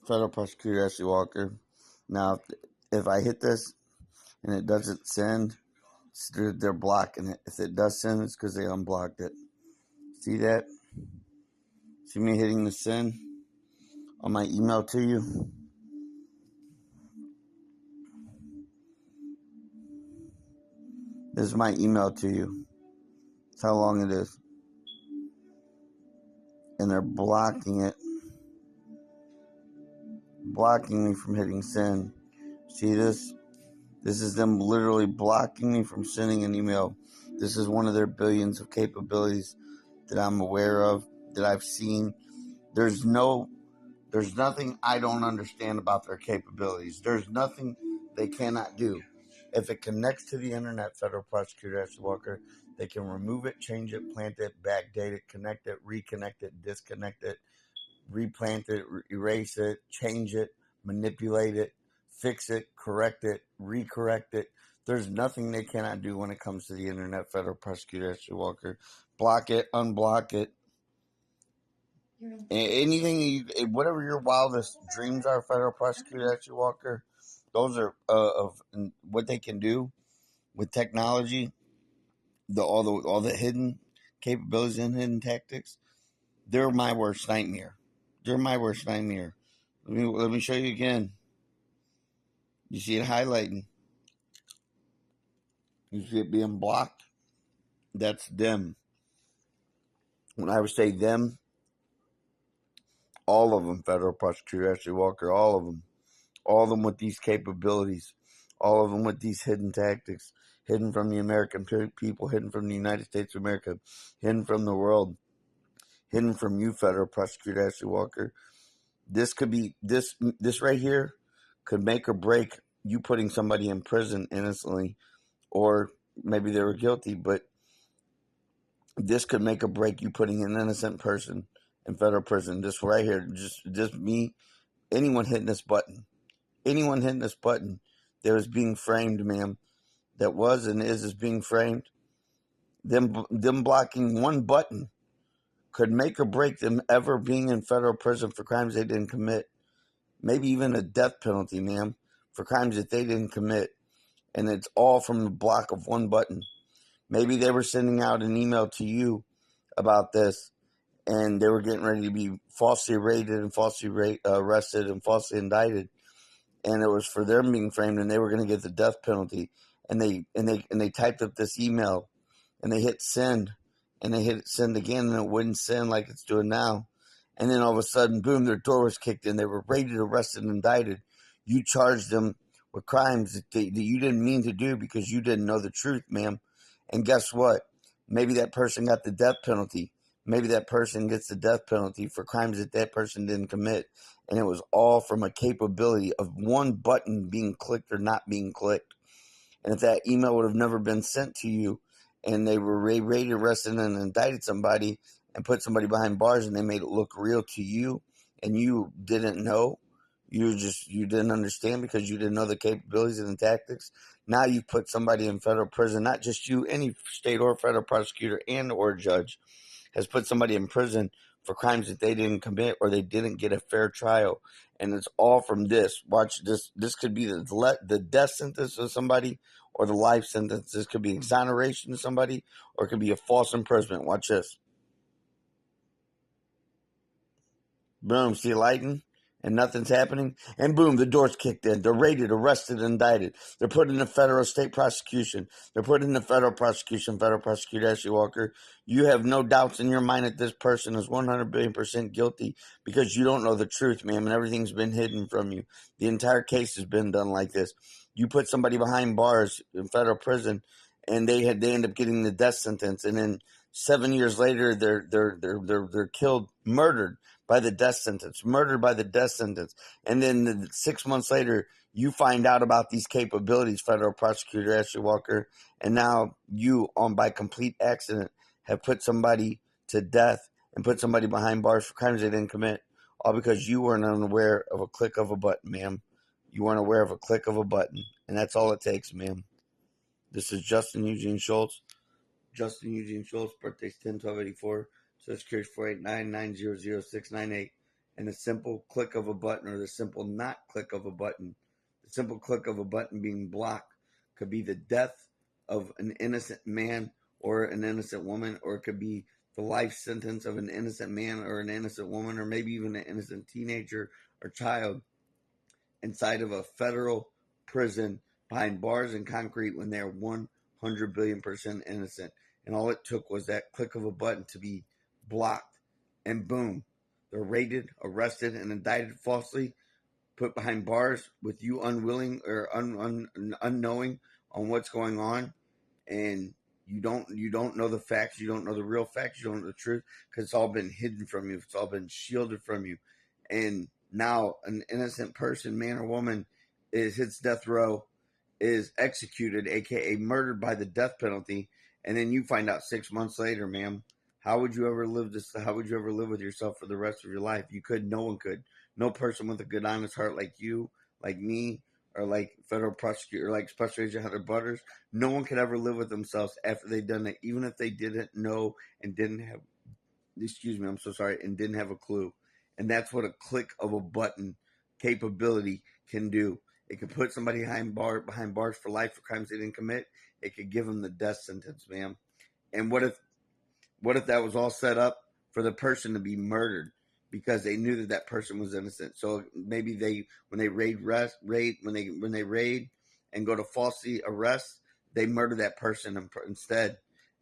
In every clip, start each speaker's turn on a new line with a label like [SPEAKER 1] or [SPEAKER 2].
[SPEAKER 1] Federal Prosecutor Ashley Walker. Now, if I hit this and it doesn't send, they're blocking it. If it does send, it's because they unblocked it. See that? See me hitting the send on my email to you? This is my email to you. That's how long it is. And they're blocking it. Blocking me from hitting send. See this? This is them literally blocking me from sending an email. This is one of their billions of capabilities that I'm aware of, that I've seen. There's nothing I don't understand about their capabilities. There's nothing they cannot do. If it connects to the internet, Federal Prosecutor Ashley Walker, they can remove it, change it, plant it, backdate it, connect it, reconnect it, disconnect it, replant it, erase it, change it, manipulate it, fix it, correct it, recorrect it. There's nothing they cannot do when it comes to the internet, Federal Prosecutor Ashley Walker. Block it, unblock it. Anything, whatever your wildest dreams are, Federal Prosecutor Ashley Walker, those are of what they can do with technology, all the hidden capabilities and hidden tactics. They're my worst nightmare. They're my worst nightmare. Let me show you again. You see it highlighting. You see it being blocked. That's them. When I would say them, all of them, Federal Prosecutor Ashley Walker, all of them. All of them with these capabilities. All of them with these hidden tactics. Hidden from the American people. Hidden from the United States of America. Hidden from the world. Hidden from you, Federal Prosecutor Ashley Walker. This could be, this right here could make or break you putting somebody in prison innocently, or maybe they were guilty, but this could make or break you putting an innocent person in federal prison. This right here, just me, anyone hitting this button, that was being framed, ma'am, that was and is being framed. Them blocking one button could make or break them ever being in federal prison for crimes they didn't commit. Maybe even a death penalty, ma'am, for crimes that they didn't commit. And it's all from the block of one button. Maybe they were sending out an email to you about this, and they were getting ready to be falsely raided and falsely arrested and falsely indicted, and it was for them being framed, and they were going to get the death penalty. And they typed up this email, and they hit send, and they hit send again, and it wouldn't send like it's doing now. And then all of a sudden, boom, their door was kicked in. They were raided, arrested, and indicted. You charged them with crimes that you didn't mean to do because you didn't know the truth, ma'am. And guess what? Maybe that person got the death penalty. Maybe that person gets the death penalty for crimes that person didn't commit. And it was all from a capability of one button being clicked or not being clicked. And if that email would have never been sent to you, and they were raided, arrested, and indicted somebody and put somebody behind bars, and they made it look real to you, and you didn't know, you didn't understand because you didn't know the capabilities and the tactics. Now you put somebody in federal prison, not just you, any state or federal prosecutor and or judge has put somebody in prison for crimes that they didn't commit or they didn't get a fair trial. And it's all from this. Watch this. This could be the death sentence of somebody or the life sentence. This could be exoneration of somebody, or it could be a false imprisonment. Watch this. Boom, see lighting? And nothing's happening. And boom, the door's kicked in. They're raided, arrested, indicted. They're put in a federal state prosecution. They're put in the federal prosecution, Federal Prosecutor Ashley Walker. You have no doubts in your mind that this person is 100 billion% guilty because you don't know the truth, ma'am, and everything's been hidden from you. The entire case has been done like this. You put somebody behind bars in federal prison, and they end up getting the death sentence, and then 7 years later, they're killed, murdered by the death sentence, murdered by the death sentence. And then 6 months later, you find out about these capabilities, Federal Prosecutor Ashley Walker, and now you, by complete accident, have put somebody to death and put somebody behind bars for crimes they didn't commit, all because you weren't unaware of a click of a button, ma'am. You weren't aware of a click of a button, and that's all it takes, ma'am. This is Justin Eugene Schultz. Justin Eugene Schultz, birthday's 10-12-84, Social Security 489-900-698. and a simple click of a button, or the simple not click of a button, the simple click of a button being blocked, could be the death of an innocent man or an innocent woman, or it could be the life sentence of an innocent man or an innocent woman, or maybe even an innocent teenager or child inside of a federal prison behind bars and concrete when they're 100 billion% innocent. And all it took was that click of a button to be blocked, and boom, they're raided, arrested, and indicted falsely, put behind bars with you unwilling or unknowing on what's going on, and you don't know the facts, you don't know the real facts, you don't know the truth, because it's all been hidden from you, it's all been shielded from you. And now an innocent person, man or woman, hits death row, is executed, aka murdered by the death penalty, and then you find out 6 months later, ma'am, how would you ever live this? How would you ever live with yourself for the rest of your life? You could. No one could. No person with a good, honest heart like you, like me, or like federal prosecutor, like Special Agent Heather Butters. No one could ever live with themselves after they've done it, even if they didn't know and didn't have. Excuse me, I'm so sorry, and didn't have a clue. And that's what a click of a button capability can do. It could put somebody behind bars for life for crimes they didn't commit. It could give them the death sentence, ma'am. And what if that was all set up for the person to be murdered because they knew that that person was innocent? So maybe when they when they raid and go to falsely arrest, they murder that person instead,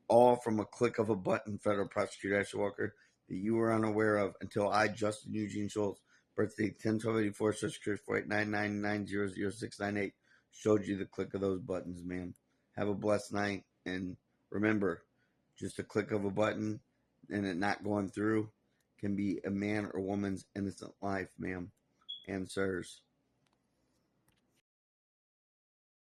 [SPEAKER 1] all from a click of a button. Federal prosecutor Ashley Walker, that you were unaware of until I, Justin Eugene Schultz, birthday 10/12/84, social security 4899900698, showed you the click of those buttons, man. Have a blessed night, and remember, just a click of a button and it not going through can be a man or woman's innocent life, ma'am and sirs.